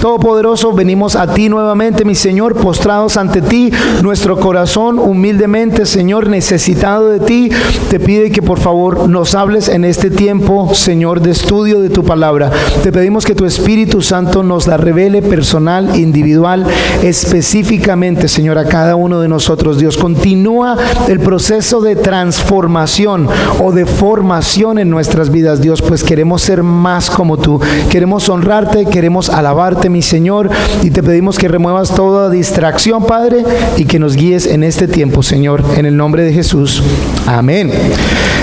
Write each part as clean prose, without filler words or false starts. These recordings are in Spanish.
Todopoderoso, venimos a ti nuevamente, mi Señor, postrados ante ti, nuestro corazón humildemente, Señor, necesitado de ti, te pide que por favor nos hables en este tiempo, Señor, de estudio de tu palabra. Te pedimos que tu Espíritu Santo nos la revele personal, individual, específicamente, Señor, a cada uno de nosotros. Dios, continúa el proceso de transformación o de formación en nuestras vidas, Dios, pues queremos ser más como tú, queremos honrarte, queremos alabarte, mi Señor, y te pedimos que remuevas toda distracción, Padre, y que nos guíes en este tiempo, Señor, en el nombre de Jesús. Amén.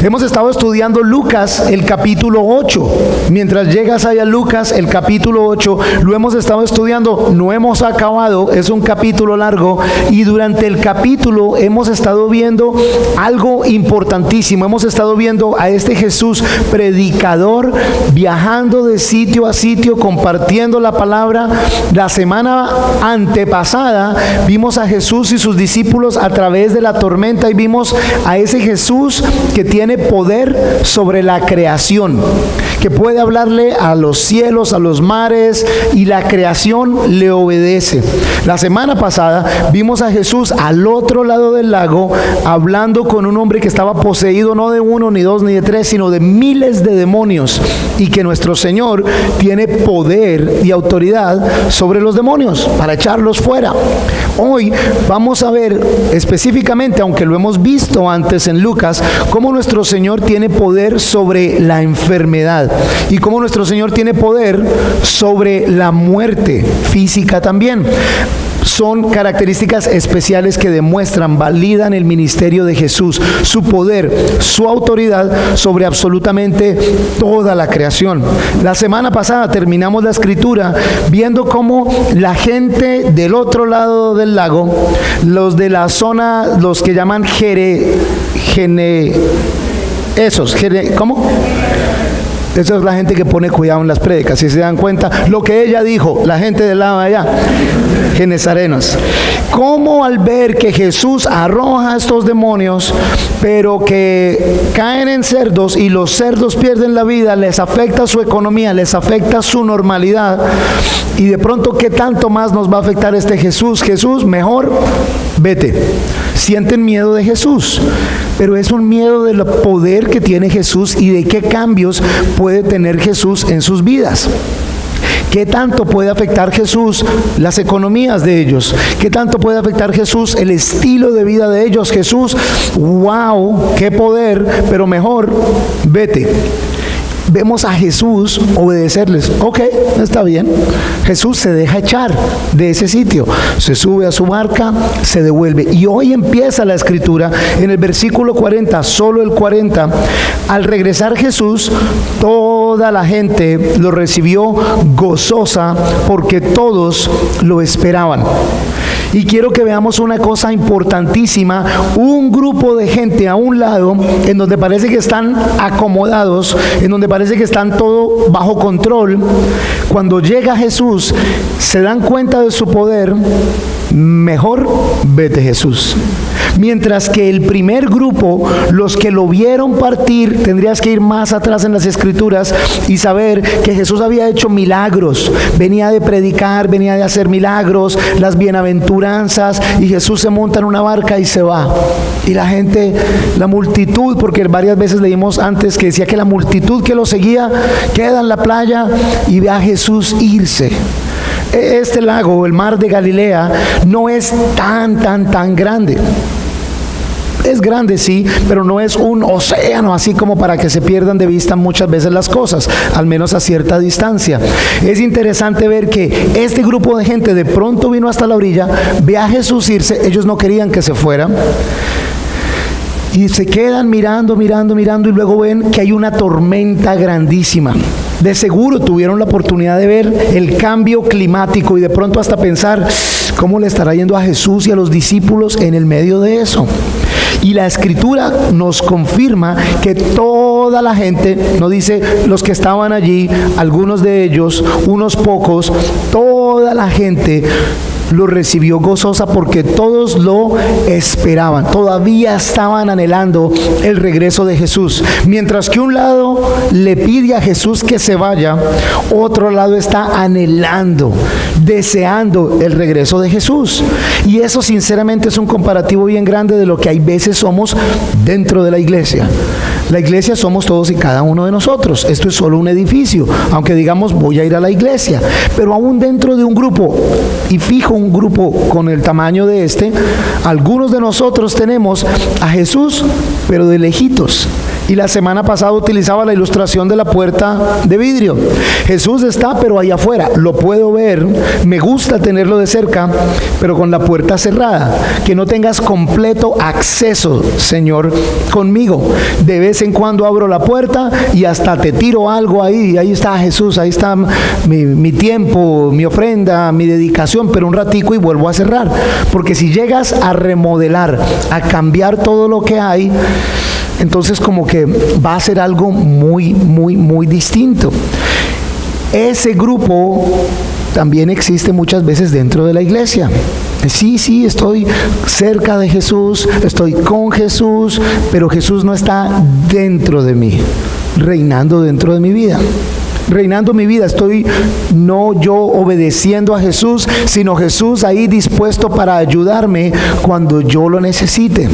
Hemos estado estudiando Lucas, el capítulo 8. Mientras llegas allá a Lucas, el capítulo 8, lo hemos estado estudiando, no hemos acabado, es un capítulo largo, y durante el capítulo hemos estado viendo algo importantísimo. Hemos estado viendo a este Jesús predicador, viajando de sitio a sitio, compartiendo la palabra. La semana antepasada vimos a Jesús y sus discípulos a través de la tormenta, y vimos a ese Jesús que tiene poder sobre la creación, que puede hablarle a los cielos, a los mares, y la creación le obedece. La semana pasada vimos a Jesús al otro lado del lago hablando con un hombre que estaba poseído no de uno, ni dos, ni de tres, sino de miles de demonios, y que nuestro Señor tiene poder y autoridad sobre los demonios para echarlos fuera. Hoy vamos a ver específicamente, aunque lo hemos visto antes en Lucas, cómo nuestro Señor tiene poder sobre la enfermedad y cómo nuestro Señor tiene poder sobre la muerte física también. Son características especiales que demuestran, validan el ministerio de Jesús, su poder, su autoridad sobre absolutamente toda la creación. La semana pasada terminamos la escritura viendo cómo la gente del otro lado del lago, los de la zona, los que llaman ¿cómo? Esa es la gente que pone cuidado en las prédicas, si se dan cuenta, lo que ella dijo, la gente del lado de allá, genezarenos. Cómo al ver que Jesús arroja a estos demonios, pero que caen en cerdos y los cerdos pierden la vida, les afecta su economía, les afecta su normalidad, y de pronto, ¿qué tanto más nos va a afectar este Jesús? Jesús, mejor vete. Sienten miedo de Jesús, pero es un miedo del poder que tiene Jesús y de qué cambios puede tener Jesús en sus vidas. ¿Qué tanto puede afectar Jesús las economías de ellos? ¿Qué tanto puede afectar Jesús el estilo de vida de ellos? Jesús, wow, qué poder, pero mejor vete. Vemos a Jesús obedecerles. Ok, está bien. Jesús se deja echar de ese sitio, se sube a su barca, se devuelve. Y hoy empieza la escritura en el versículo 40, solo el 40. Al regresar Jesús, toda la gente lo recibió gozosa porque todos lo esperaban. Y quiero que veamos una cosa importantísima: un grupo de gente a un lado, en donde parece que están acomodados, en donde parece que están todo bajo control. Cuando llega Jesús, se dan cuenta de su poder. Mejor vete, Jesús. Mientras que el primer grupo, los que lo vieron partir, tendrías que ir más atrás en las escrituras y saber que Jesús había hecho milagros, venía de predicar, venía de hacer milagros, las bienaventuranzas, y Jesús se monta en una barca y se va. Y la gente, la multitud, porque varias veces leímos antes que decía que la multitud que lo seguía queda en la playa y ve a Jesús irse. Este lago, el mar de Galilea, no es tan grande. Es grande, sí, pero no es un océano así como para que se pierdan de vista muchas veces las cosas, al menos a cierta distancia. Es interesante ver que este grupo de gente de pronto vino hasta la orilla, ve a Jesús irse, ellos no querían que se fuera, y se quedan mirando, y luego ven que hay una tormenta grandísima. De seguro tuvieron la oportunidad de ver el cambio climático y de pronto hasta pensar cómo le estará yendo a Jesús y a los discípulos en el medio de eso. Y la escritura nos confirma que toda la gente, no dice los que estaban allí, algunos de ellos, unos pocos, toda la gente lo recibió gozosa porque todos lo esperaban, todavía estaban anhelando el regreso de Jesús. Mientras que un lado le pide a Jesús que se vaya, otro lado está anhelando, deseando el regreso de Jesús. Y eso sinceramente es un comparativo bien grande de lo que hay veces somos dentro de la iglesia. La iglesia somos todos y cada uno de nosotros. Esto es solo un edificio, aunque digamos voy a ir a la iglesia, pero aún dentro de un grupo, y fijo un grupo con el tamaño de este, algunos de nosotros tenemos a Jesús, pero de lejitos. Y la semana pasada utilizaba la ilustración de la puerta de vidrio. Jesús está, pero allá afuera. Lo puedo ver, me gusta tenerlo de cerca, pero con la puerta cerrada. Que no tengas completo acceso, Señor, conmigo. De vez en cuando abro la puerta y hasta te tiro algo ahí. Y ahí está Jesús, ahí está mi tiempo, mi ofrenda, mi dedicación, pero un ratico y vuelvo a cerrar. Porque si llegas a remodelar, a cambiar todo lo que hay, entonces como que va a ser algo muy distinto. Ese grupo también existe muchas veces dentro de la iglesia. Sí, estoy cerca de Jesús, estoy con Jesús, pero Jesús no está dentro de mí, reinando dentro de mi vida. Reinando mi vida, estoy no yo obedeciendo a Jesús, sino Jesús ahí dispuesto para ayudarme cuando yo lo necesite.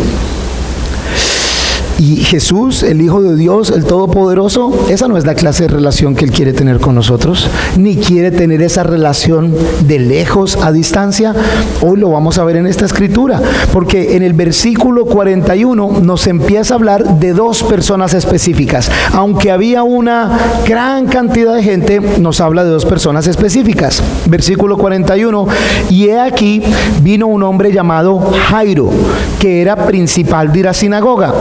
Y Jesús, el Hijo de Dios, el Todopoderoso, esa no es la clase de relación que Él quiere tener con nosotros, ni quiere tener esa relación de lejos, a distancia. Hoy lo vamos a ver en esta escritura, porque en el versículo 41 nos empieza a hablar de dos personas específicas. Aunque había una gran cantidad de gente, nos habla de dos personas específicas. Versículo 41, y he aquí vino un hombre llamado Jairo, que era principal de la sinagoga.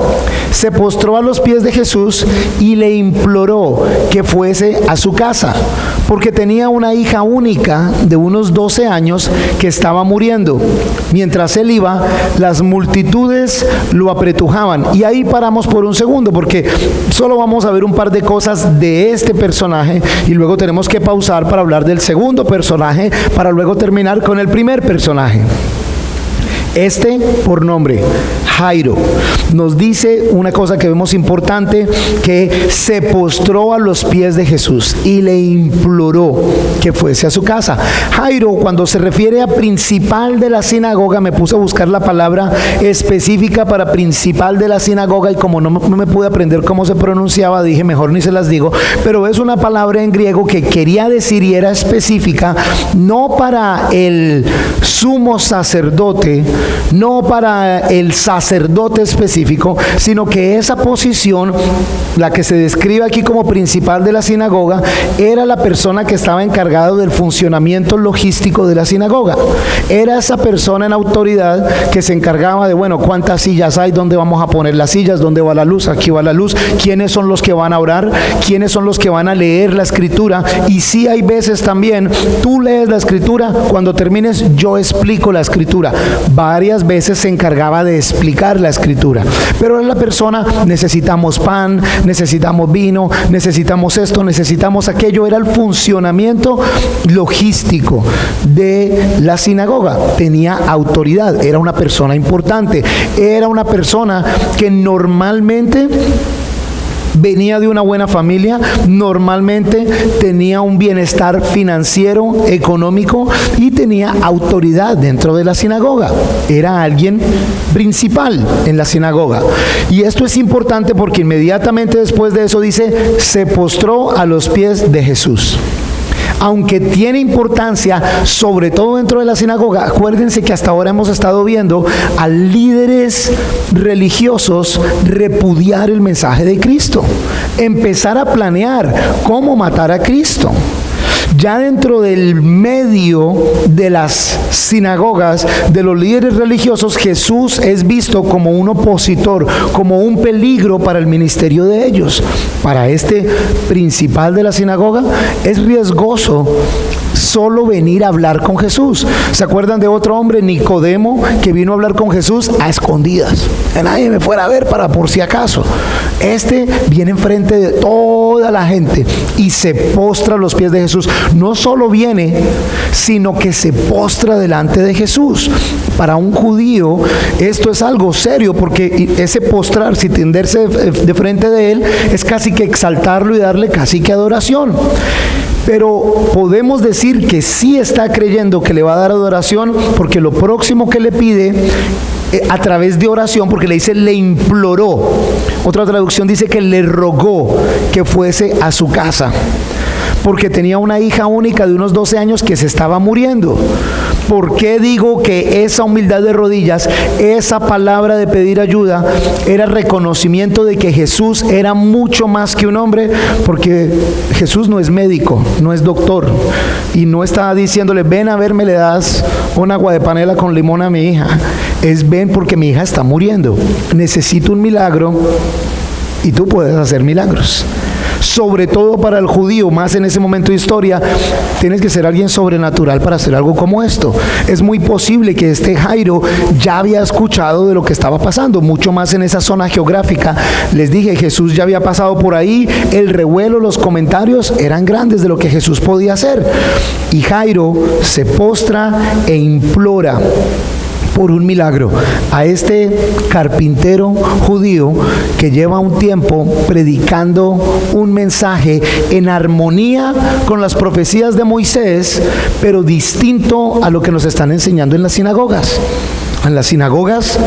Se postró a los pies de Jesús y le imploró que fuese a su casa, porque tenía una hija única de unos 12 años que estaba muriendo. Mientras él iba, las multitudes lo apretujaban. Y ahí paramos por un segundo, porque solo vamos a ver un par de cosas de este personaje y luego tenemos que pausar para hablar del segundo personaje, para luego terminar con el primer personaje. Este, por nombre, Jairo, nos dice una cosa que vemos importante, que se postró a los pies de Jesús y le imploró que fuese a su casa. Jairo, cuando se refiere a principal de la sinagoga, me puse a buscar la palabra específica para principal de la sinagoga y como no me pude aprender cómo se pronunciaba, dije mejor ni se las digo, pero es una palabra en griego que quería decir y era específica, no para el sumo sacerdote, no para el sacerdote específico, sino que esa posición, la que se describe aquí como principal de la sinagoga, era la persona que estaba encargada del funcionamiento logístico de la sinagoga. Era esa persona en autoridad que se encargaba de, bueno, cuántas sillas hay, dónde vamos a poner las sillas, dónde va la luz, aquí va la luz, quiénes son los que van a orar, quiénes son los que van a leer la escritura. Y sí, hay veces también, tú lees la escritura, cuando termines yo explico la escritura. Varias veces se encargaba de explicar la escritura, pero era la persona, necesitamos pan, necesitamos vino, necesitamos esto, necesitamos aquello. Era el funcionamiento logístico de la sinagoga. Tenía autoridad, era una persona importante, era una persona que normalmente venía de una buena familia, normalmente tenía un bienestar financiero, económico y tenía autoridad dentro de la sinagoga. Era alguien principal en la sinagoga. Y esto es importante porque inmediatamente después de eso dice, se postró a los pies de Jesús. Aunque tiene importancia, sobre todo dentro de la sinagoga, acuérdense que hasta ahora hemos estado viendo a líderes religiosos repudiar el mensaje de Cristo, empezar a planear cómo matar a Cristo. Ya dentro del medio de las sinagogas, de los líderes religiosos, Jesús es visto como un opositor, como un peligro para el ministerio de ellos. Para este principal de la sinagoga es riesgoso solo venir a hablar con Jesús. ¿Se acuerdan de otro hombre, Nicodemo, que vino a hablar con Jesús a escondidas? Que nadie me fuera a ver para por si acaso. Este viene enfrente de toda la gente y se postra a los pies de Jesús. No solo viene, sino que se postra delante de Jesús. Para un judío esto es algo serio, porque ese postrarse y tenderse de frente de él es casi que exaltarlo y darle casi que adoración. Pero podemos decir que sí está creyendo que le va a dar adoración, porque lo próximo que le pide a través de oración, porque le dice le imploró. Otra traducción dice que le rogó que fuese a su casa, porque tenía una hija única de unos 12 años que se estaba muriendo. ¿Por qué digo que esa humildad de rodillas, esa palabra de pedir ayuda, era reconocimiento de que Jesús era mucho más que un hombre? Porque Jesús no es médico, no es doctor, y no está diciéndole, ven a verme, le das un agua de panela con limón a mi hija. Es ven porque mi hija está muriendo, necesito un milagro, y tú puedes hacer milagros. Sobre todo para el judío, más en ese momento de historia, tienes que ser alguien sobrenatural para hacer algo como esto. Es muy posible que este Jairo ya había escuchado de lo que estaba pasando, mucho más en esa zona geográfica. Les dije, Jesús ya había pasado por ahí, el revuelo, los comentarios eran grandes de lo que Jesús podía hacer. Y Jairo se postra e implora por un milagro a este carpintero judío que lleva un tiempo predicando un mensaje en armonía con las profecías de Moisés, pero distinto a lo que nos están enseñando en las sinagogas. En las sinagogas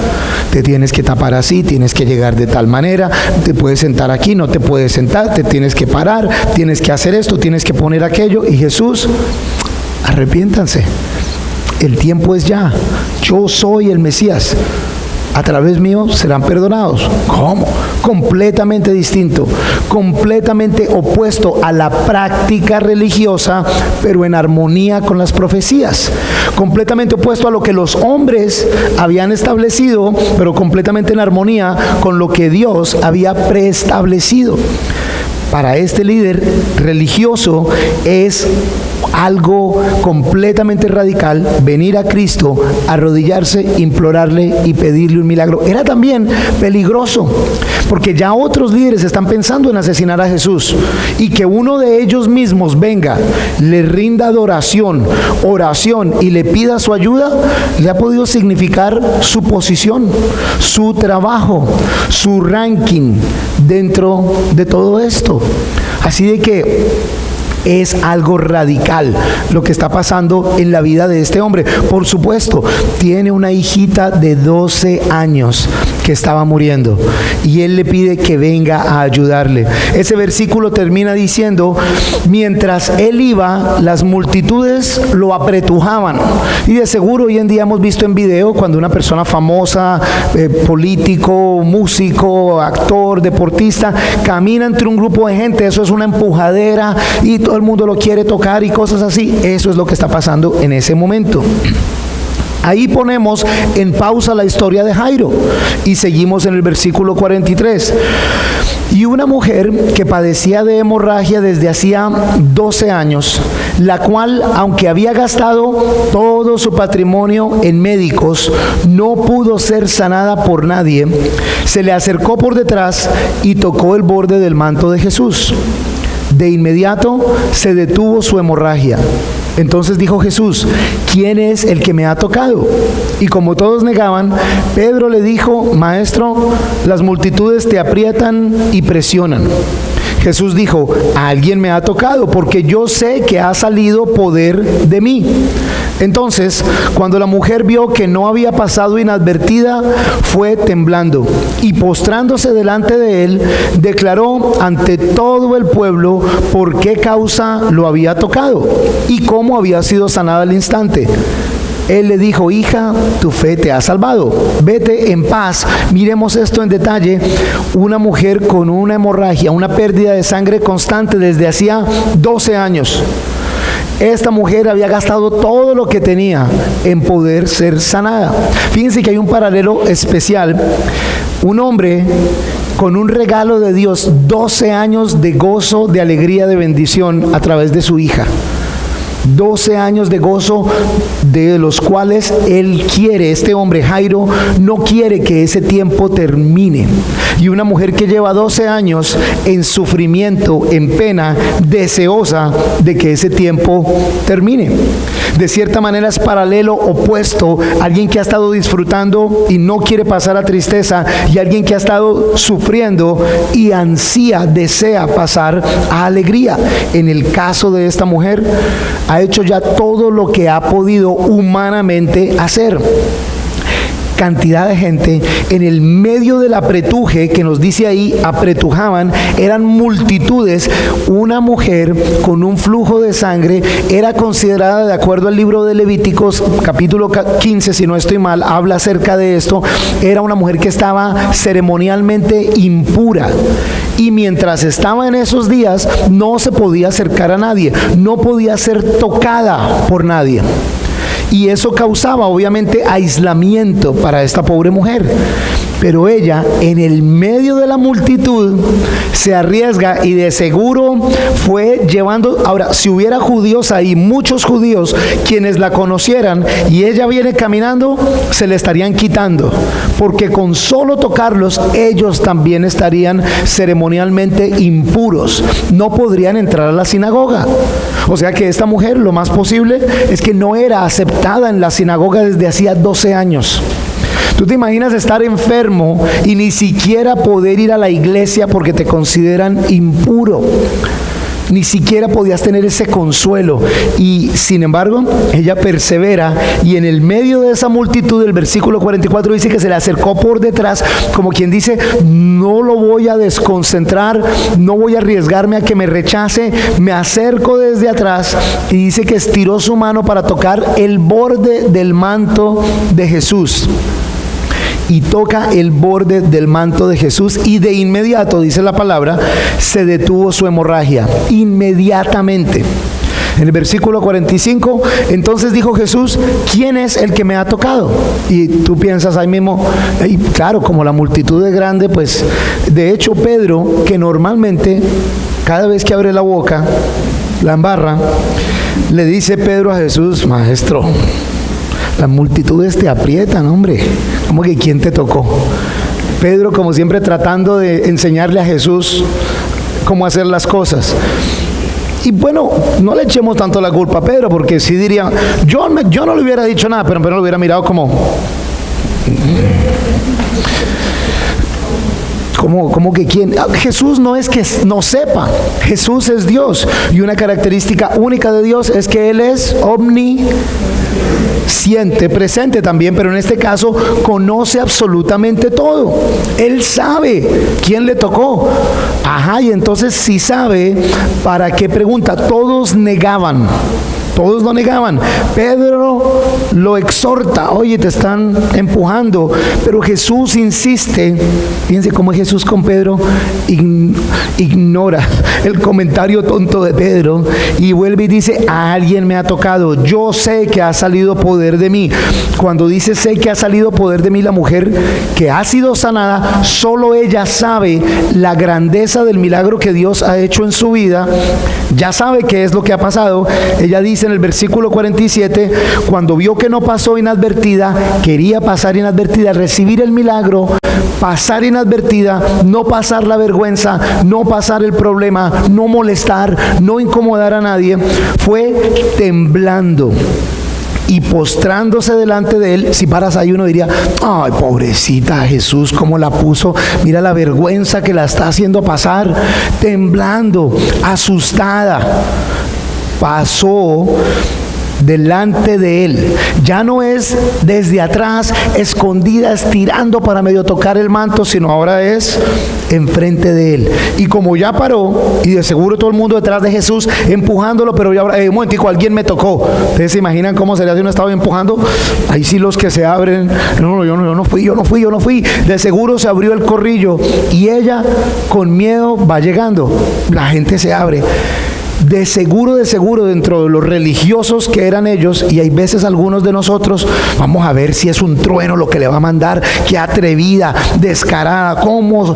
te tienes que tapar así, tienes que llegar de tal manera, te puedes sentar aquí, no te puedes sentar, te tienes que parar, tienes que hacer esto, tienes que poner aquello. Y Jesús, arrepiéntanse, el tiempo es ya, yo soy el Mesías, a través mío serán perdonados. ¿Cómo? Completamente distinto, completamente opuesto a la práctica religiosa, pero en armonía con las profecías. Completamente opuesto a lo que los hombres habían establecido, pero completamente en armonía con lo que Dios había preestablecido. Para este líder religioso es algo completamente radical venir a Cristo, arrodillarse, implorarle y pedirle un milagro. Era también peligroso, porque ya otros líderes están pensando en asesinar a Jesús, y que uno de ellos mismos venga, le rinda oración y le pida su ayuda, le ha podido significar su posición, su trabajo, su ranking dentro de todo esto. Así de que es algo radical lo que está pasando en la vida de este hombre. Por supuesto, tiene una hijita de 12 años que estaba muriendo, y él le pide que venga a ayudarle. Ese versículo termina diciendo, mientras él iba, las multitudes lo apretujaban. Y de seguro hoy en día hemos visto en video cuando una persona famosa, político, músico, actor, deportista, camina entre un grupo de gente, eso es una empujadera y todo el mundo lo quiere tocar y cosas así. Eso es lo que está pasando en ese momento. Ahí ponemos en pausa la historia de Jairo y seguimos en el versículo 43. Y una mujer que padecía de hemorragia desde hacía 12 años, la cual, aunque había gastado todo su patrimonio en médicos, no pudo ser sanada por nadie, se le acercó por detrás y tocó el borde del manto de Jesús. De inmediato se detuvo su hemorragia. Entonces dijo Jesús, ¿quién es el que me ha tocado? Y como todos negaban, Pedro le dijo, Maestro, las multitudes te aprietan y presionan. Jesús dijo, alguien me ha tocado, porque yo sé que ha salido poder de mí. Entonces, cuando la mujer vio que no había pasado inadvertida, fue temblando y postrándose delante de él, declaró ante todo el pueblo por qué causa lo había tocado y cómo había sido sanada al instante. Él le dijo, hija, tu fe te ha salvado, vete en paz. Miremos esto en detalle. Una mujer con una hemorragia, una pérdida de sangre constante desde hacía 12 años. Esta mujer había gastado todo lo que tenía en poder ser sanada. Fíjense que hay un paralelo especial. Un hombre con un regalo de Dios, 12 años de gozo, de alegría, de bendición a través de su hija. 12 años de gozo de los cuales él quiere, este hombre Jairo, no quiere que ese tiempo termine. Y una mujer que lleva 12 años en sufrimiento, en pena, deseosa de que ese tiempo termine. De cierta manera es paralelo, opuesto, alguien que ha estado disfrutando y no quiere pasar a tristeza, y alguien que ha estado sufriendo y ansía, desea pasar a alegría. En el caso de esta mujer, ha hecho ya todo lo que ha podido humanamente hacer. Cantidad de gente en el medio del apretuje, que nos dice ahí, apretujaban, eran multitudes. Una mujer con un flujo de sangre era considerada, de acuerdo al libro de Levíticos, capítulo 15, si no estoy mal, habla acerca de esto, era una mujer que estaba ceremonialmente impura. Y mientras estaba en esos días, no se podía acercar a nadie, no podía ser tocada por nadie. Y eso causaba obviamente aislamiento para esta pobre mujer. Pero ella, en el medio de la multitud, se arriesga y de seguro fue llevando. Ahora, si hubiera judíos ahí, muchos judíos, quienes la conocieran, y ella viene caminando, se le estarían quitando, porque con solo tocarlos, ellos también estarían ceremonialmente impuros. No podrían entrar a la sinagoga. O sea que esta mujer, lo más posible es que no era aceptada en la sinagoga desde hacía 12 años. ¿Tú te imaginas estar enfermo y ni siquiera poder ir a la iglesia porque te consideran impuro? Ni siquiera podías tener ese consuelo. Y sin embargo, ella persevera, y en el medio de esa multitud, el versículo 44 dice que se le acercó por detrás, como quien dice, no lo voy a desconcentrar, no voy a arriesgarme a que me rechace, me acerco desde atrás, y dice que estiró su mano para tocar el borde del manto de Jesús. Y toca el borde del manto de Jesús, y de inmediato, dice la palabra, se detuvo su hemorragia, inmediatamente. En el versículo 45, entonces dijo Jesús, ¿quién es el que me ha tocado? Y tú piensas ahí mismo, y claro, como la multitud es grande, pues de hecho Pedro, que normalmente cada vez que abre la boca, la embarra, le dice Pedro a Jesús, maestro, las multitudes te aprietan, hombre. ¿Cómo que quién te tocó? Pedro, como siempre, tratando de enseñarle a Jesús cómo hacer las cosas. Y bueno, no le echemos tanto la culpa a Pedro, porque si diría, yo no le hubiera dicho nada, pero lo hubiera mirado como que quién. Jesús no es que no sepa, Jesús es Dios, y una característica única de Dios es que Él es omnisciente, presente también, pero en este caso conoce absolutamente todo. Él sabe quién le tocó. Ajá, y entonces si sabe, ¿para qué pregunta? Todos negaban. Todos lo negaban. Pedro lo exhorta, oye, te están empujando, pero Jesús insiste. Fíjense cómo Jesús con Pedro ignora el comentario tonto de Pedro y vuelve y dice, a alguien me ha tocado, yo sé que ha salido poder de mí. Cuando dice sé que ha salido poder de mí, la mujer que ha sido sanada, solo ella sabe la grandeza del milagro que Dios ha hecho en su vida, ya sabe qué es lo que ha pasado. Ella dice en el versículo 47, cuando vio que no pasó inadvertida, quería pasar inadvertida, recibir el milagro, pasar inadvertida, no pasar la vergüenza, no pasar el problema, no molestar, no incomodar a nadie, fue temblando y postrándose delante de él. Si paras ahí uno diría, ay, pobrecita Jesús, cómo la puso, mira la vergüenza que la está haciendo pasar, temblando, asustada, pasó delante de él. Ya no es desde atrás, escondida, estirando para medio tocar el manto, sino ahora es enfrente de él. Y como ya paró, y de seguro todo el mundo detrás de Jesús empujándolo, pero ya, un momentico, alguien me tocó. ¿Ustedes se imaginan cómo sería si uno estaba empujando? Ahí sí los que se abren, no, yo no fui. De seguro se abrió el corrillo y ella con miedo va llegando. La gente se abre. de seguro, dentro de los religiosos que eran ellos, y hay veces algunos de nosotros, vamos a ver si es un trueno lo que le va a mandar, qué atrevida, descarada, cómo,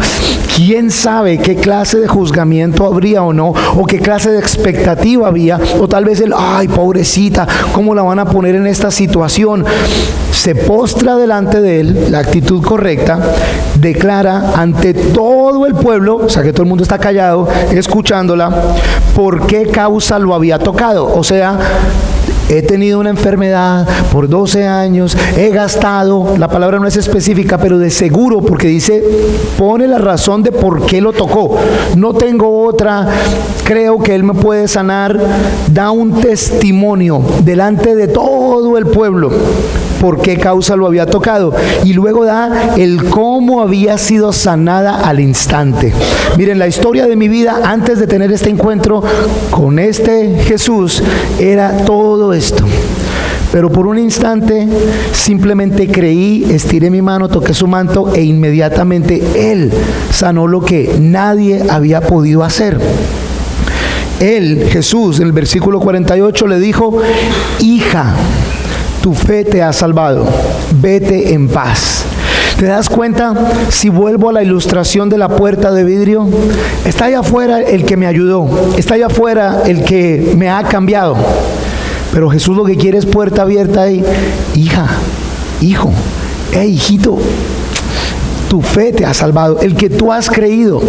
quién sabe qué clase de juzgamiento habría o no, o qué clase de expectativa había, o tal vez ay, pobrecita, cómo la van a poner en esta situación. Se postra delante de él, la actitud correcta, declara ante todo el pueblo, o sea que todo el mundo está callado, escuchándola, por qué causa lo había tocado. O sea, he tenido una enfermedad por 12 años, he gastado, la palabra no es específica, pero de seguro, porque dice, pone la razón de por qué lo tocó. No tengo otra, creo que él me puede sanar. Da un testimonio delante de todo el pueblo por qué causa lo había tocado, y luego da el cómo había sido sanada al instante. Miren, la historia de mi vida antes de tener este encuentro con este Jesús era todo esto, pero por un instante simplemente creí, estiré mi mano, toqué su manto e inmediatamente Él sanó lo que nadie había podido hacer. Él, Jesús, en el versículo 48 le dijo: hija, tu fe te ha salvado, vete en paz. ¿Te das cuenta? Si vuelvo a la ilustración de la puerta de vidrio, está allá afuera el que me ayudó, está allá afuera el que me ha cambiado, pero Jesús lo que quiere es puerta abierta ahí. Hija, hijo, hijito, tu fe te ha salvado, el que tú has creído.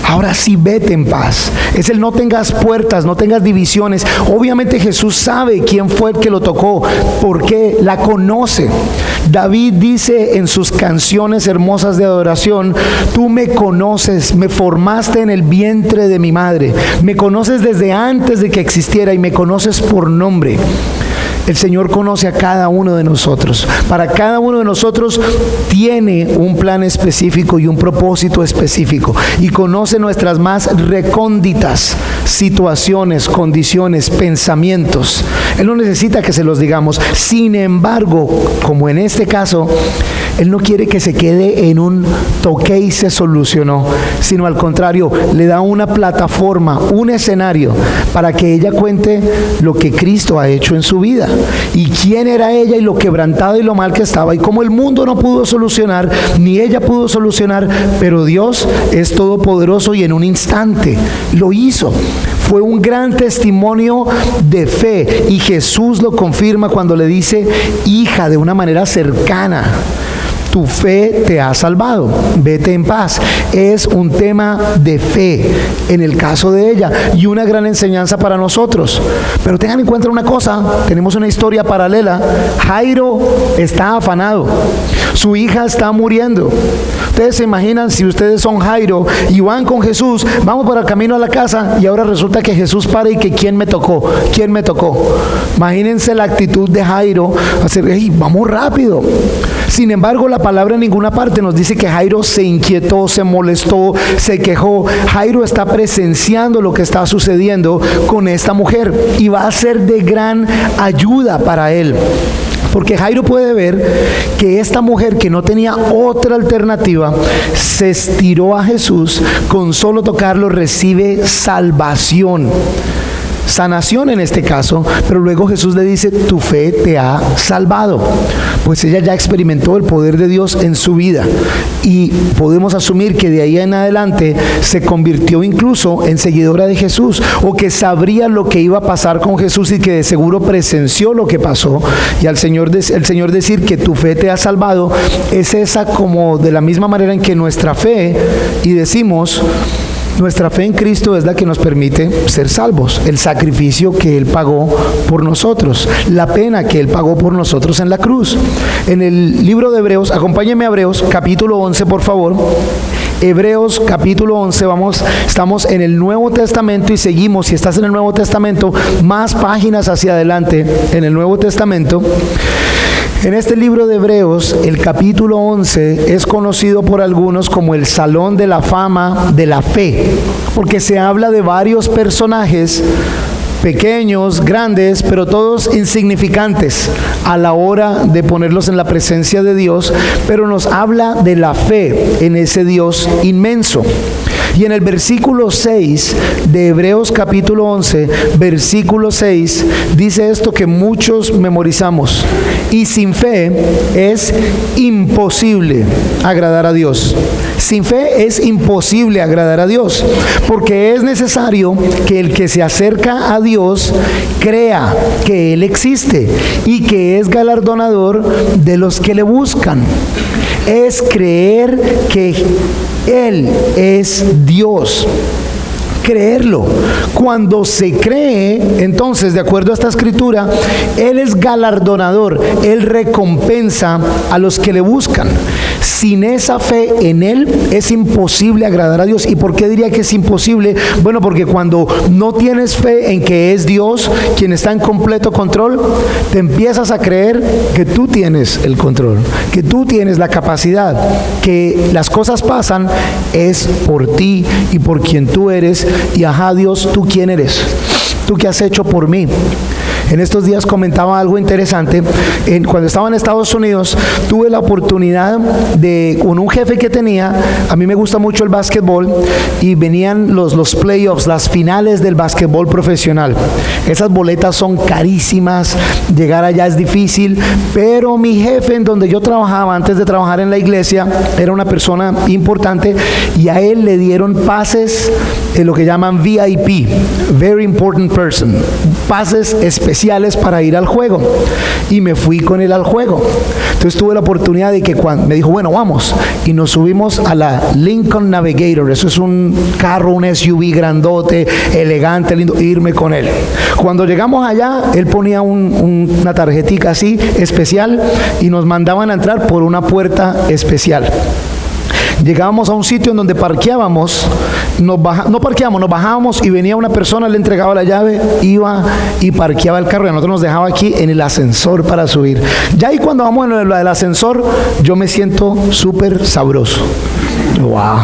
Ahora sí, vete en paz. Es el no tengas puertas, no tengas divisiones. Obviamente Jesús sabe quién fue el que lo tocó, porque la conoce. David dice en sus canciones hermosas de adoración: tú me conoces, me formaste en el vientre de mi madre, me conoces desde antes de que existiera y me conoces por nombre. El Señor conoce a cada uno de nosotros. Para cada uno de nosotros tiene un plan específico y un propósito específico. Y conoce nuestras más recónditas situaciones, condiciones, pensamientos. Él no necesita que se los digamos. Sin embargo, como en este caso, Él no quiere que se quede en un toqué y se solucionó, sino al contrario, le da una plataforma, un escenario para que ella cuente lo que Cristo ha hecho en su vida. Y quién era ella y lo quebrantada y lo mal que estaba y cómo el mundo no pudo solucionar, ni ella pudo solucionar, pero Dios es todopoderoso y en un instante lo hizo. Fue un gran testimonio de fe y Jesús lo confirma cuando le dice: hija, de una manera cercana. Tu fe te ha salvado, vete en paz. Es un tema de fe en el caso de ella y una gran enseñanza para nosotros. Pero tengan en cuenta una cosa, tenemos una historia paralela. Jairo está afanado, su hija está muriendo. Ustedes se imaginan si ustedes son Jairo y van con Jesús, vamos por el camino a la casa y ahora resulta que Jesús para y que ¿quién me tocó? ¿Quién me tocó? Imagínense la actitud de Jairo, hacer, hey, vamos rápido. Sin embargo, la palabra en ninguna parte nos dice que Jairo se inquietó, se molestó, se quejó. Jairo está presenciando lo que está sucediendo con esta mujer y va a ser de gran ayuda para él. Porque Jairo puede ver que esta mujer, que no tenía otra alternativa, se estiró a Jesús, con solo tocarlo recibe salvación. Sanación en este caso, pero luego Jesús le dice: tu fe te ha salvado. Pues ella ya experimentó el poder de Dios en su vida y podemos asumir que de ahí en adelante se convirtió incluso en seguidora de Jesús, o que sabría lo que iba a pasar con Jesús y que de seguro presenció lo que pasó. Y el Señor decir que tu fe te ha salvado es esa, como de la misma manera en que nuestra fe, y decimos, nuestra fe en Cristo es la que nos permite ser salvos. El sacrificio que Él pagó por nosotros, la pena que Él pagó por nosotros en la cruz. En el libro de Hebreos, acompáñenme a Hebreos capítulo 11, por favor. Hebreos capítulo 11, estamos en el Nuevo Testamento y seguimos. Si estás en el Nuevo Testamento, más páginas hacia adelante en el Nuevo Testamento. En este libro de Hebreos, el capítulo 11 es conocido por algunos como el Salón de la Fama de la Fe, porque se habla de varios personajes, pequeños, grandes, pero todos insignificantes a la hora de ponerlos en la presencia de Dios, pero nos habla de la fe en ese Dios inmenso. Y en el versículo 6 de Hebreos capítulo 11, versículo 6, dice esto que muchos memorizamos: y sin fe es imposible agradar a Dios. Sin fe es imposible agradar a Dios, porque es necesario que el que se acerca a Dios crea que Él existe y que es galardonador de los que le buscan. Es creer que Él es Dios. Creerlo. Cuando se cree, entonces, de acuerdo a esta escritura, Él es galardonador, Él recompensa a los que le buscan. Sin esa fe en Él es imposible agradar a Dios. ¿Y por qué diría que es imposible? Bueno, porque cuando no tienes fe en que es Dios quien está en completo control, te empiezas a creer que tú tienes el control, que tú tienes la capacidad, que las cosas pasan es por ti y por quien tú eres. Y ajá, Dios, ¿tú quién eres? ¿Tú qué has hecho por mí? En estos días comentaba algo interesante. Cuando estaba en Estados Unidos, tuve la oportunidad con un jefe que tenía. A mí me gusta mucho el básquetbol y venían los playoffs, las finales del básquetbol profesional. Esas boletas son carísimas, llegar allá es difícil, pero mi jefe en donde yo trabajaba antes de trabajar en la iglesia era una persona importante y a él le dieron pases, lo que llaman VIP, Very Important Person, pases especiales para ir al juego, y me fui con él al juego. Entonces tuve la oportunidad de que cuando me dijo, bueno, vamos, y nos subimos a la Lincoln Navigator. Eso es un carro, un SUV grandote, elegante, lindo, irme con él. Cuando llegamos allá, él ponía una tarjetica así especial y nos mandaban a entrar por una puerta especial. Llegábamos a un sitio en donde parqueábamos, nos bajábamos y venía una persona, le entregaba la llave, iba y parqueaba el carro y a nosotros nos dejaba aquí en el ascensor para subir. Ya ahí cuando vamos en el ascensor, yo me siento súper sabroso. Wow.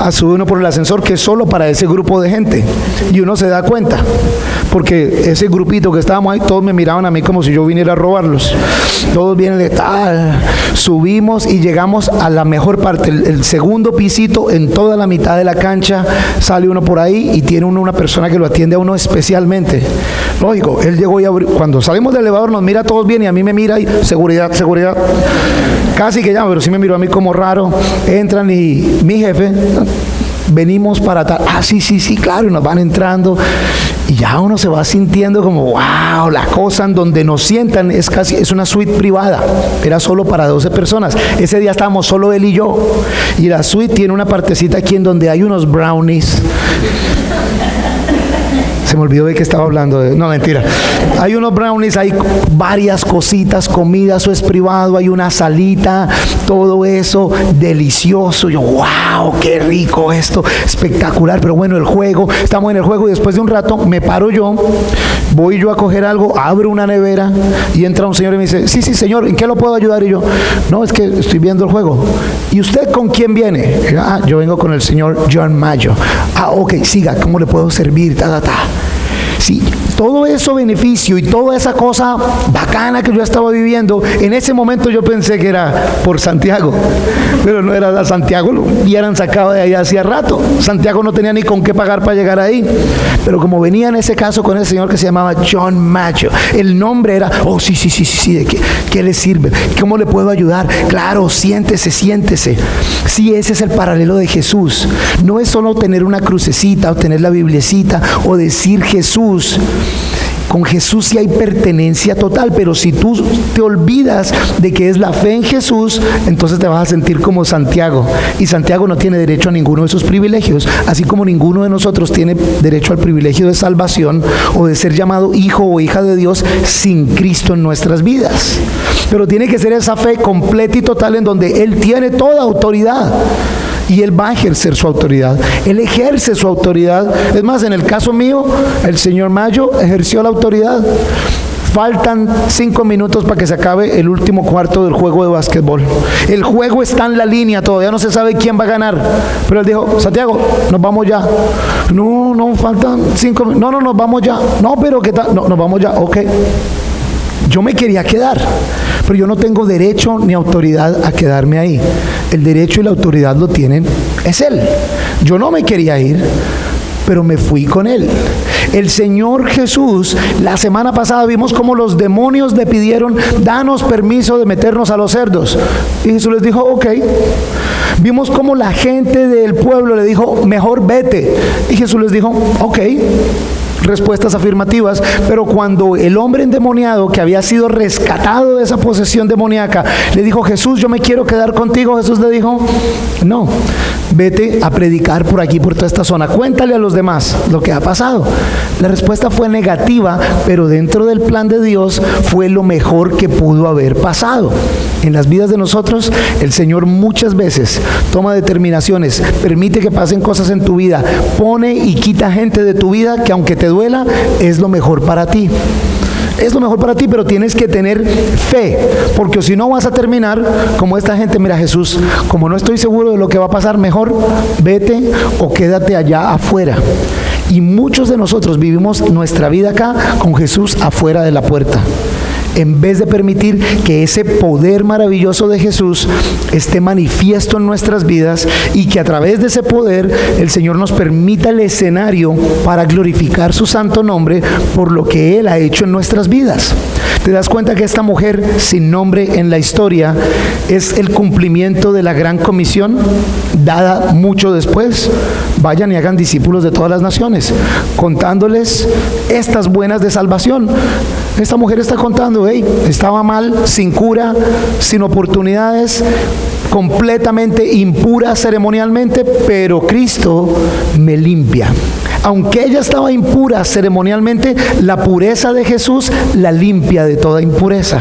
Sube uno por el ascensor que es solo para ese grupo de gente y uno se da cuenta, porque ese grupito que estábamos ahí, todos me miraban a mí como si yo viniera a robarlos. Todos vienen de tal. Subimos y llegamos a la mejor parte, el segundo pisito, en toda la mitad de la cancha. Sale uno por ahí y tiene una persona que lo atiende a uno especialmente. Lógico, él llegó y cuando salimos del elevador nos mira a todos bien y a mí me mira y seguridad. Casi que llama, pero sí me miró a mí como raro. Entran y mi jefe, venimos para tal. Sí, claro, y nos van entrando. Y ya uno se va sintiendo como, wow, la cosa en donde nos sientan es una suite privada. Era solo para 12 personas. Ese día estábamos solo él y yo. Y la suite tiene una partecita aquí en donde hay unos brownies. Se me olvidó de qué estaba hablando. No, mentira. Hay unos brownies, hay varias cositas, comida, eso es privado, hay una salita, todo eso delicioso. Yo, wow, qué rico esto, espectacular. Pero bueno, el juego, estamos en el juego y después de un rato me paro yo, voy yo a coger algo, abro una nevera y entra un señor y me dice, sí, señor, ¿en qué lo puedo ayudar? Y yo, no, es que estoy viendo el juego. ¿Y usted con quién viene? Yo vengo con el señor John Mayo. Ok, siga, ¿cómo le puedo servir? Sí, todo eso beneficio y toda esa cosa bacana que yo estaba viviendo, en ese momento yo pensé que era por Santiago, pero no era Santiago, lo hubieran sacado de ahí hacía rato. Santiago no tenía ni con qué pagar para llegar ahí, pero como venía en ese caso con el señor que se llamaba John Macho, el nombre era, sí, ¿de qué le sirve? ¿Cómo le puedo ayudar? Claro, siéntese. Sí, ese es el paralelo de Jesús. No es solo tener una crucecita o tener la biblecita o decir Jesús. Con Jesús sí hay pertenencia total, pero si tú te olvidas de que es la fe en Jesús, entonces te vas a sentir como Santiago, y Santiago no tiene derecho a ninguno de esos privilegios, así como ninguno de nosotros tiene derecho al privilegio de salvación o de ser llamado hijo o hija de Dios sin Cristo en nuestras vidas. Pero tiene que ser esa fe completa y total en donde Él tiene toda autoridad. Y Él va a ejercer su autoridad. Él ejerce su autoridad. Es más, en el caso mío, el señor Mayo ejerció la autoridad. Faltan 5 minutos para que se acabe el último cuarto del juego de básquetbol. El juego está en la línea, todavía no se sabe quién va a ganar. Pero él dijo, Santiago, nos vamos ya. No, faltan 5 minutos. No, nos vamos ya. No, pero ¿qué tal? No, nos vamos ya. Ok. Yo me quería quedar, pero yo no tengo derecho ni autoridad a quedarme ahí. El derecho y la autoridad lo tienen es Él. Yo no me quería ir, pero me fui con Él. El Señor Jesús, la semana pasada vimos cómo los demonios le pidieron, danos permiso de meternos a los cerdos. Y Jesús les dijo, ok. Vimos cómo la gente del pueblo le dijo, mejor vete. Y Jesús les dijo, ok. Respuestas afirmativas. Pero cuando el hombre endemoniado, que había sido rescatado de esa posesión demoníaca, le dijo, Jesús, yo me quiero quedar contigo, Jesús le dijo, no, vete a predicar por aquí, por toda esta zona, cuéntale a los demás lo que ha pasado. La respuesta fue negativa, pero dentro del plan de Dios fue lo mejor que pudo haber pasado. En las vidas de nosotros, el Señor muchas veces toma determinaciones, permite que pasen cosas en tu vida, pone y quita gente de tu vida que, aunque te duela, es lo mejor para ti. Es lo mejor para ti, pero tienes que tener fe, porque si no vas a terminar como esta gente. Mira, Jesús, como no estoy seguro de lo que va a pasar, mejor vete o quédate allá afuera. Y muchos de nosotros vivimos nuestra vida acá con Jesús afuera de la puerta, en vez de permitir que ese poder maravilloso de Jesús esté manifiesto en nuestras vidas, y que a través de ese poder el Señor nos permita el escenario para glorificar su santo nombre por lo que Él ha hecho en nuestras vidas. ¿Te das cuenta que esta mujer sin nombre en la historia es el cumplimiento de la gran comisión dada mucho después? Vayan y hagan discípulos de todas las naciones, contándoles estas buenas de salvación. Esta mujer está contando, estaba mal, sin cura, sin oportunidades, completamente impura ceremonialmente, pero Cristo me limpia. Aunque ella estaba impura ceremonialmente, la pureza de Jesús la limpia de toda impureza.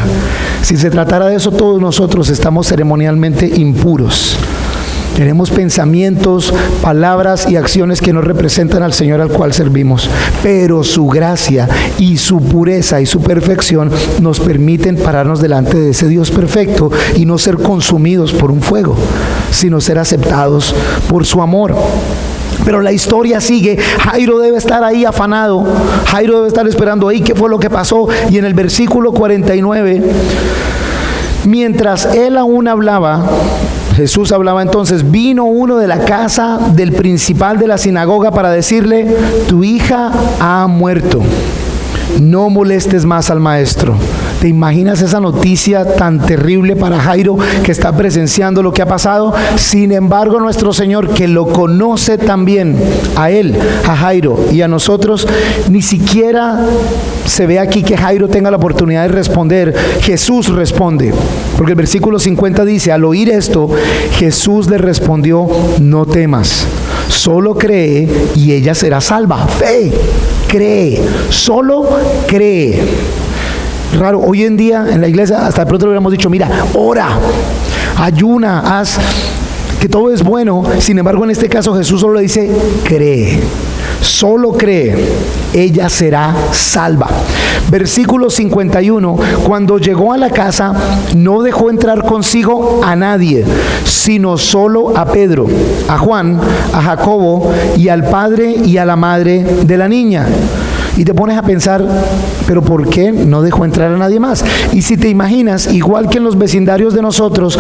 Si se tratara de eso, todos nosotros estamos ceremonialmente impuros. Tenemos pensamientos, palabras y acciones que no representan al Señor al cual servimos, pero su gracia y su pureza y su perfección nos permiten pararnos delante de ese Dios perfecto y no ser consumidos por un fuego, sino ser aceptados por su amor. Pero la historia sigue. Jairo debe estar ahí afanado, Jairo debe estar esperando ahí qué fue lo que pasó. Y en el versículo 49, mientras él aún hablaba, Jesús hablaba entonces, vino uno de la casa del principal de la sinagoga para decirle, tu hija ha muerto, no molestes más al maestro. ¿Te imaginas esa noticia tan terrible para Jairo, que está presenciando lo que ha pasado? Sin embargo, nuestro Señor, que lo conoce también a él, a Jairo y a nosotros, ni siquiera se ve aquí que Jairo tenga la oportunidad de responder. Jesús responde, porque el versículo 50 dice, al oír esto, Jesús le respondió, no temas, solo cree y ella será salva. Fe, cree, solo cree. Raro, hoy en día en la iglesia hasta de pronto le hubiéramos dicho, mira, ora, ayuna, haz, que todo es bueno. Sin embargo, en este caso Jesús solo le dice, cree, solo cree, ella será salva. Versículo 51, cuando llegó a la casa, no dejó entrar consigo a nadie, sino solo a Pedro, a Juan, a Jacobo y al padre y a la madre de la niña. Y te pones a pensar, pero ¿por qué no dejó entrar a nadie más? Y si te imaginas, igual que en los vecindarios de nosotros,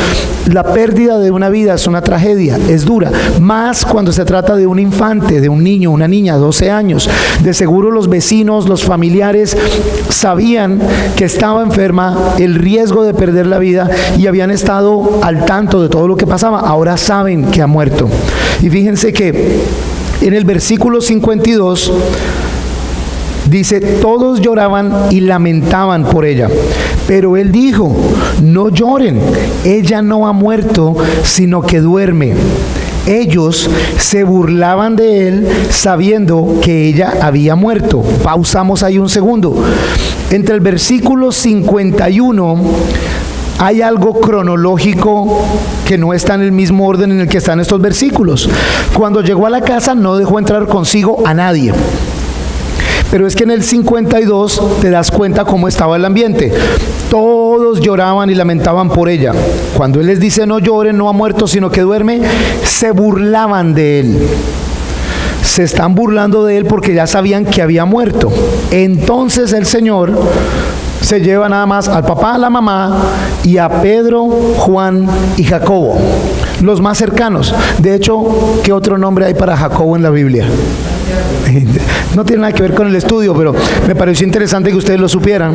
la pérdida de una vida es una tragedia, es dura, más cuando se trata de un infante, de un niño, una niña, 12 años. De seguro los vecinos, los familiares sabían que estaba enferma, el riesgo de perder la vida, y habían estado al tanto de todo lo que pasaba. Ahora saben que ha muerto. Y fíjense que en el versículo 52 dice, todos lloraban y lamentaban por ella, pero él dijo, no lloren, ella no ha muerto, sino que duerme. Ellos se burlaban de él sabiendo que ella había muerto. Pausamos ahí un segundo. Entre el versículo 51 hay algo cronológico que no está en el mismo orden en el que están estos versículos. Cuando llegó a la casa no dejó entrar consigo a nadie. Pero es que en el 52 te das cuenta cómo estaba el ambiente. Todos lloraban y lamentaban por ella. Cuando él les dice no lloren, no ha muerto, sino que duerme, se burlaban de él. Se están burlando de él porque ya sabían que había muerto. Entonces el Señor se lleva nada más al papá, a la mamá y a Pedro, Juan y Jacobo. los más cercanos. De hecho, ¿qué otro nombre hay para Jacobo en la Biblia? No tiene nada que ver con el estudio, pero me pareció interesante que ustedes lo supieran.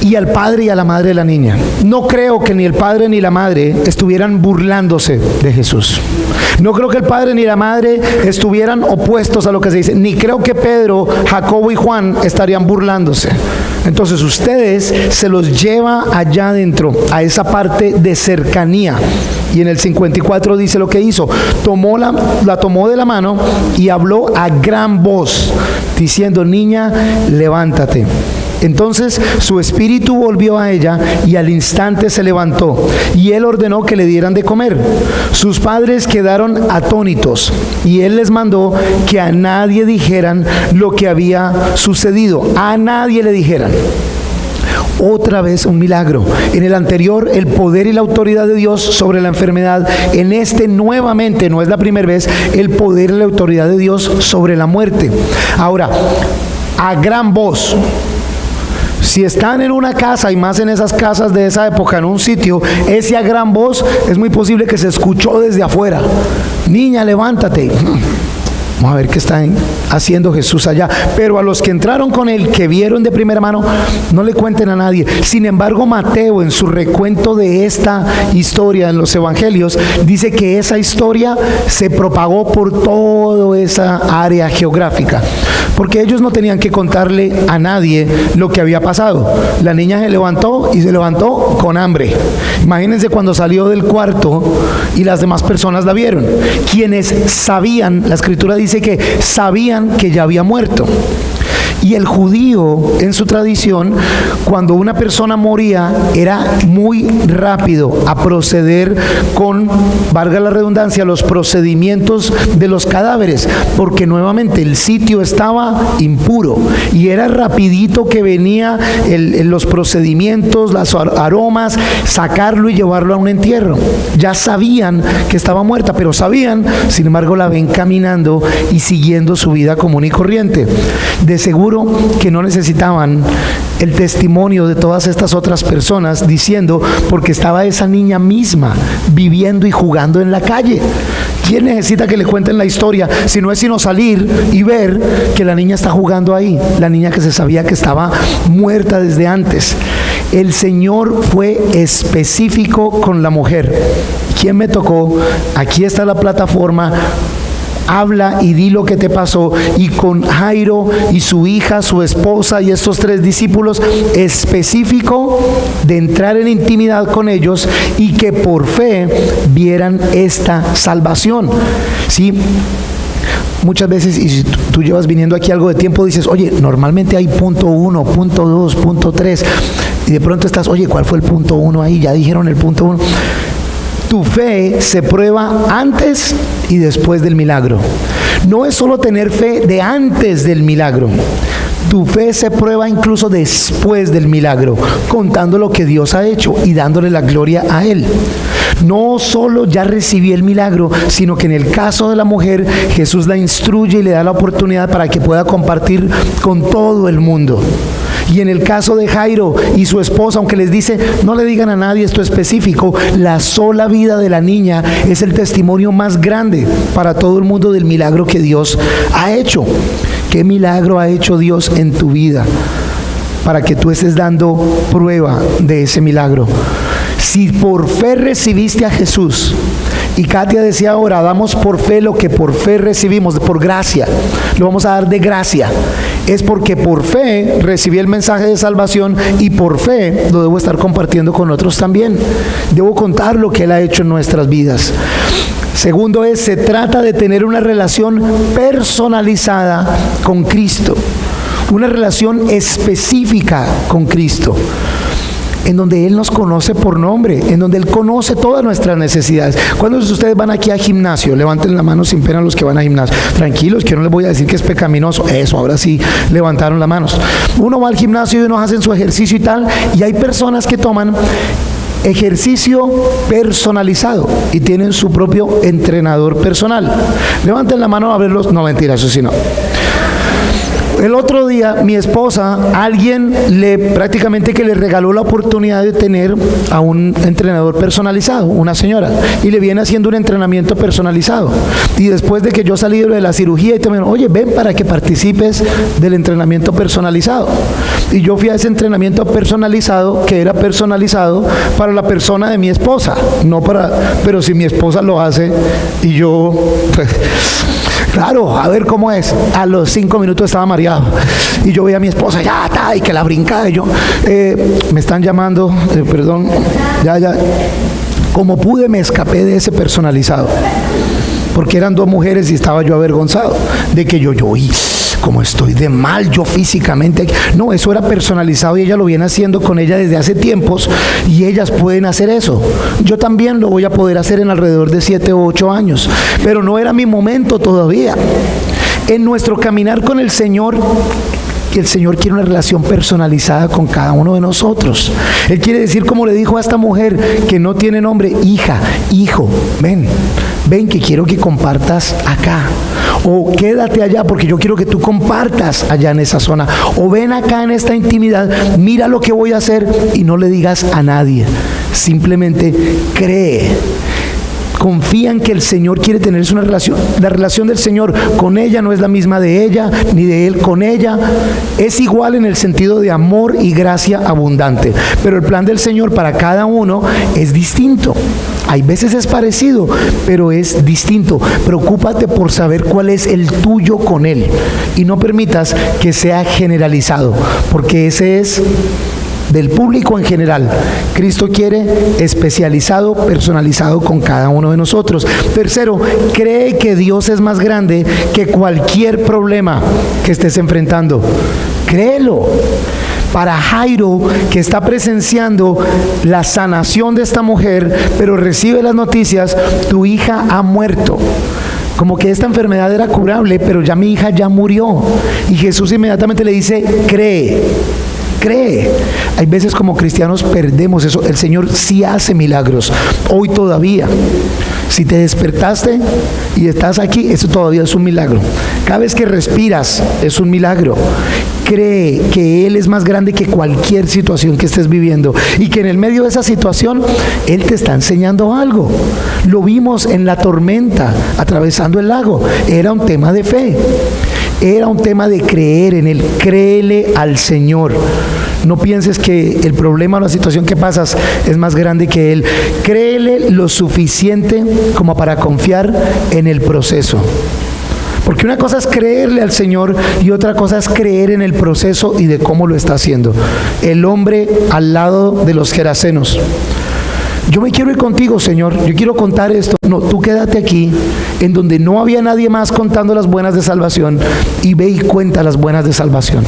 Y al padre y a la madre de la niña. No creo que ni el padre ni la madre estuvieran burlándose de Jesús. No creo que el padre ni la madre estuvieran opuestos a lo que se dice. Ni creo que Pedro, Jacobo y Juan estarían burlándose. Entonces ustedes se los lleva allá adentro, a esa parte de cercanía. Y en el 54 dice lo que hizo. La tomó de la mano y habló a gran voz, diciendo: niña, levántate. Entonces su espíritu volvió a ella y al instante se levantó, y él ordenó que le dieran de comer. Sus padres quedaron atónitos y él les mandó que a nadie dijeran lo que había sucedido. A nadie le dijeran. Otra vez un milagro. En el anterior, el poder y la autoridad de Dios sobre la enfermedad. En este, nuevamente, no es la primera vez, el poder y la autoridad de Dios sobre la muerte. Ahora, a gran voz. Si están en una casa, y más en esas casas de esa época, en un sitio, ese a gran voz es muy posible que se escuchó desde afuera. Niña, levántate. Vamos a ver qué está haciendo Jesús allá. Pero a los que entraron con él, que vieron de primera mano, no le cuenten a nadie. Sin embargo, Mateo, en su recuento de esta historia en los evangelios, dice que esa historia se propagó por toda esa área geográfica, porque ellos no tenían que contarle a nadie lo que había pasado. La niña se levantó, y se levantó con hambre. Imagínense cuando salió del cuarto y las demás personas la vieron. Quienes sabían, la escritura dice que sabían que ya había muerto. Y el judío, en su tradición, cuando una persona moría, era muy rápido a proceder con, valga la redundancia, los procedimientos de los cadáveres, porque nuevamente el sitio estaba impuro, y era rapidito que venía los procedimientos, los aromas, sacarlo y llevarlo a un entierro. Ya sabían que estaba muerta, pero sabían, sin embargo, la ven caminando y siguiendo su vida común y corriente. De seguro que no necesitaban el testimonio de todas estas otras personas diciendo, porque estaba esa niña misma viviendo y jugando en la calle. ¿Quién necesita que le cuenten la historia? Si no es sino salir y ver que la niña está jugando ahí, la niña que se sabía que estaba muerta desde antes. El Señor fue específico con la mujer. ¿Quién me tocó? Aquí está la plataforma. Habla y di lo que te pasó. Y con Jairo y su hija, su esposa y estos 3 discípulos, específico de entrar en intimidad con ellos y que por fe vieran esta salvación. ¿Sí? Muchas veces, y si tú llevas viniendo aquí algo de tiempo, dices, oye, normalmente hay punto 1, punto 2, punto 3, y de pronto estás, oye, ¿cuál fue el punto 1 ahí? Ya dijeron el punto 1. Tu fe se prueba antes y después del milagro. No es solo tener fe de antes del milagro. Tu fe se prueba incluso después del milagro, contando lo que Dios ha hecho y dándole la gloria a Él. No solo ya recibí el milagro, sino que en el caso de la mujer, Jesús la instruye y le da la oportunidad para que pueda compartir con todo el mundo. Y en el caso de Jairo y su esposa, aunque les dice, no le digan a nadie esto específico, la sola vida de la niña es el testimonio más grande para todo el mundo del milagro que Dios ha hecho. ¿Qué milagro ha hecho Dios en tu vida para que tú estés dando prueba de ese milagro? Si por fe recibiste a Jesús, y Katia decía ahora, damos por fe lo que por fe recibimos, por gracia, lo vamos a dar de gracia. Es porque por fe recibí el mensaje de salvación y por fe lo debo estar compartiendo con otros también. Debo contar lo que Él ha hecho en nuestras vidas. Segundo se trata de tener una relación personalizada con Cristo, una relación específica con Cristo, en donde Él nos conoce por nombre, en donde Él conoce todas nuestras necesidades. ¿Cuántos de ustedes van aquí al gimnasio? Levanten la mano sin pena los que van al gimnasio. Tranquilos, que yo no les voy a decir que es pecaminoso. Eso, ahora sí levantaron las manos. Uno va al gimnasio y uno hace su ejercicio y tal, y hay personas que toman ejercicio personalizado y tienen su propio entrenador personal. Levanten la mano a verlos. No, mentira, eso sí no. El otro día mi esposa, alguien prácticamente que le regaló la oportunidad de tener a un entrenador personalizado, una señora, y le viene haciendo un entrenamiento personalizado. Y después de que yo salí de la cirugía y te me dijeron, oye, ven para que participes del entrenamiento personalizado. Y yo fui a ese entrenamiento personalizado, que era personalizado para la persona de mi esposa, pero si mi esposa lo hace y yo, pues, claro, a ver cómo es. A los 5 minutos estaba mareado y yo veía a mi esposa, ya está, y que la brincaba, y yo, me están llamando, perdón, ya, como pude me escapé de ese personalizado, porque eran 2 mujeres y estaba yo avergonzado de que yo, y como estoy de mal yo físicamente. No, eso era personalizado y ella lo viene haciendo con ella desde hace tiempos y ellas pueden hacer eso. Yo también lo voy a poder hacer en alrededor de 7 u 8 años, pero no era mi momento todavía. En nuestro caminar con el Señor, que el Señor quiere una relación personalizada con cada uno de nosotros. Él quiere decir, como le dijo a esta mujer que no tiene nombre, hija, hijo, ven que quiero que compartas acá, o quédate allá porque yo quiero que tú compartas allá en esa zona, o ven acá en esta intimidad, mira lo que voy a hacer, y no le digas a nadie, simplemente cree. Confía en que el Señor quiere tener una relación. La relación del Señor con ella no es la misma de ella, ni de Él con ella. Es igual en el sentido de amor y gracia abundante. Pero el plan del Señor para cada uno es distinto. Hay veces es parecido, pero es distinto. Preocúpate por saber cuál es el tuyo con Él. Y no permitas que sea generalizado, porque ese es del público en general. Cristo quiere especializado, personalizado con cada uno de nosotros. Tercero, cree que Dios es más grande que cualquier problema que estés enfrentando. Créelo. Para Jairo, que está presenciando la sanación de esta mujer, pero recibe las noticias, tu hija ha muerto. Como que esta enfermedad era curable, pero ya mi hija ya murió. Y Jesús inmediatamente le dice, cree. Hay veces como cristianos perdemos eso. El Señor sí hace milagros, hoy todavía. Si te despertaste y estás aquí, eso todavía es un milagro. Cada vez que respiras es un milagro. Cree que Él es más grande que cualquier situación que estés viviendo y que en el medio de esa situación Él te está enseñando algo. Lo vimos en la tormenta atravesando el lago. Era un tema de fe. Era un tema de creer en Él. Créele al Señor. No pienses que el problema o la situación que pasas es más grande que Él. Créele lo suficiente como para confiar en el proceso. Porque una cosa es creerle al Señor y otra cosa es creer en el proceso y de cómo lo está haciendo. El hombre al lado de los gerasenos. Yo me quiero ir contigo, Señor, yo quiero contar esto. No, tú quédate aquí, en donde no había nadie más contando las buenas de salvación, y ve y cuenta las buenas de salvación.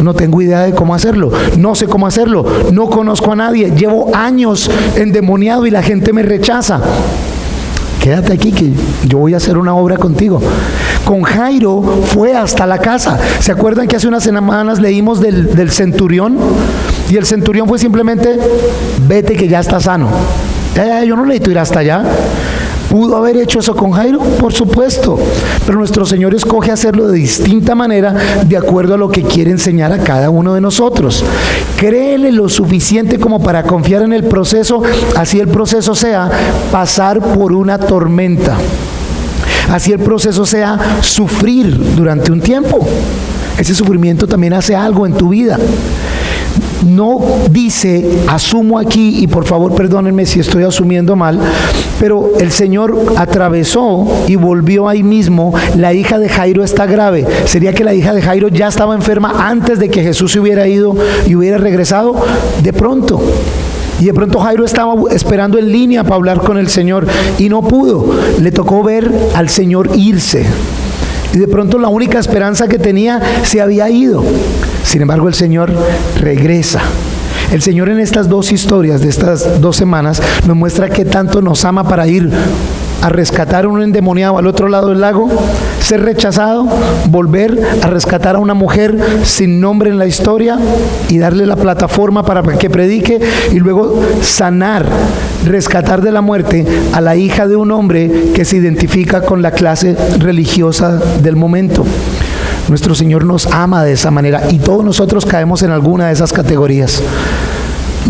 No tengo idea de cómo hacerlo, no sé cómo hacerlo, no conozco a nadie, llevo años endemoniado y la gente me rechaza. Quédate aquí que yo voy a hacer una obra contigo. Con Jairo fue hasta la casa. ¿Se acuerdan que hace unas semanas leímos del centurión? Y el centurión fue simplemente, vete que ya está sano. Yo no necesito ir hasta allá. ¿Pudo haber hecho eso con Jairo? Por supuesto. Pero nuestro Señor escoge hacerlo de distinta manera, de acuerdo a lo que quiere enseñar a cada uno de nosotros. Créele lo suficiente como para confiar en el proceso, así el proceso sea pasar por una tormenta. Así el proceso sea sufrir durante un tiempo. Ese sufrimiento también hace algo en tu vida. No dice, asumo aquí, y por favor perdónenme si estoy asumiendo mal, pero el Señor atravesó y volvió ahí mismo. La hija de Jairo está grave. ¿Sería que la hija de Jairo ya estaba enferma antes de que Jesús se hubiera ido y hubiera regresado? De pronto. Y de pronto Jairo estaba esperando en línea para hablar con el Señor y no pudo. Le tocó ver al Señor irse. Y de pronto la única esperanza que tenía se había ido. Sin embargo, el Señor regresa. El Señor en estas 2 historias de estas 2 semanas nos muestra qué tanto nos ama para ir a rescatar a un endemoniado al otro lado del lago, ser rechazado, volver a rescatar a una mujer sin nombre en la historia y darle la plataforma para que predique, y luego sanar, rescatar de la muerte a la hija de un hombre que se identifica con la clase religiosa del momento. Nuestro Señor nos ama de esa manera y todos nosotros caemos en alguna de esas categorías.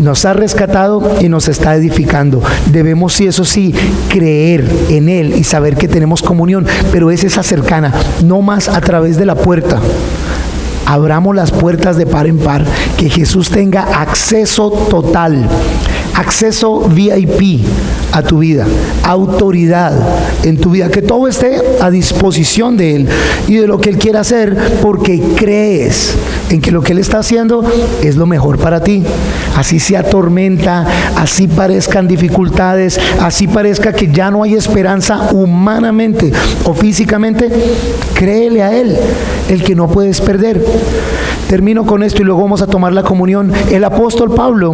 Nos ha rescatado y nos está edificando. Debemos, sí, eso sí, creer en Él y saber que tenemos comunión, pero es esa cercana, no más a través de la puerta. Abramos las puertas de par en par, que Jesús tenga acceso total, acceso VIP a tu vida, autoridad en tu vida, que todo esté a disposición de Él y de lo que Él quiere hacer, porque crees en que lo que Él está haciendo es lo mejor para ti. Así sea tormenta, así parezcan dificultades, así parezca que ya no hay esperanza humanamente o físicamente, créele a Él, el que no puedes perder. Termino con esto y luego vamos a tomar la comunión. El apóstol Pablo,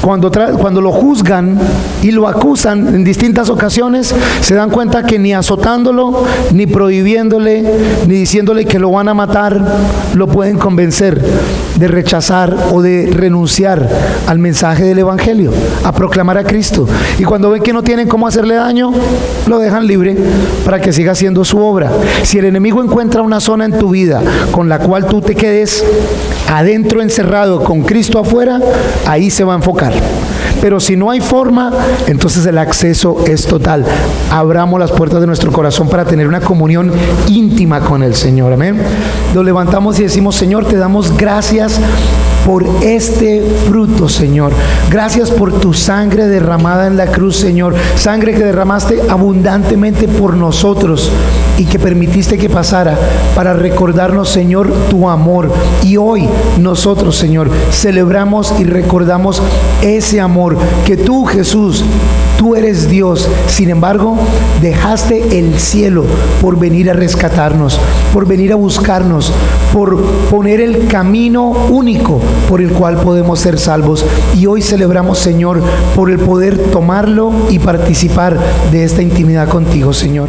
cuando lo juzgan y lo acusan en distintas ocasiones, se dan cuenta que ni azotándolo, ni prohibiéndole, ni diciéndole que lo van a matar, lo pueden convencer de rechazar o de renunciar al mensaje del Evangelio, a proclamar a Cristo. Y cuando ven que no tienen cómo hacerle daño, lo dejan libre para que siga haciendo su obra. Si el enemigo encuentra una zona en tu vida con la cual tú te quedes adentro encerrado con Cristo afuera, ahí se va a enfocar. Pero si no hay forma, entonces el acceso es total. Abramos las puertas de nuestro corazón para tener una comunión íntima con el Señor. Amén. Nos levantamos y decimos: Señor, te damos gracias por este fruto, Señor. Gracias por tu sangre derramada en la cruz, Señor. Sangre que derramaste abundantemente por nosotros y que permitiste que pasara para recordarnos, Señor, tu amor. Y hoy nosotros, Señor, celebramos y recordamos ese amor que tú, Jesús, tú eres Dios. Sin embargo, dejaste el cielo por venir a rescatarnos, por venir a buscarnos, por poner el camino único por el cual podemos ser salvos. Y hoy celebramos, Señor, por el poder tomarlo y participar de esta intimidad contigo, Señor.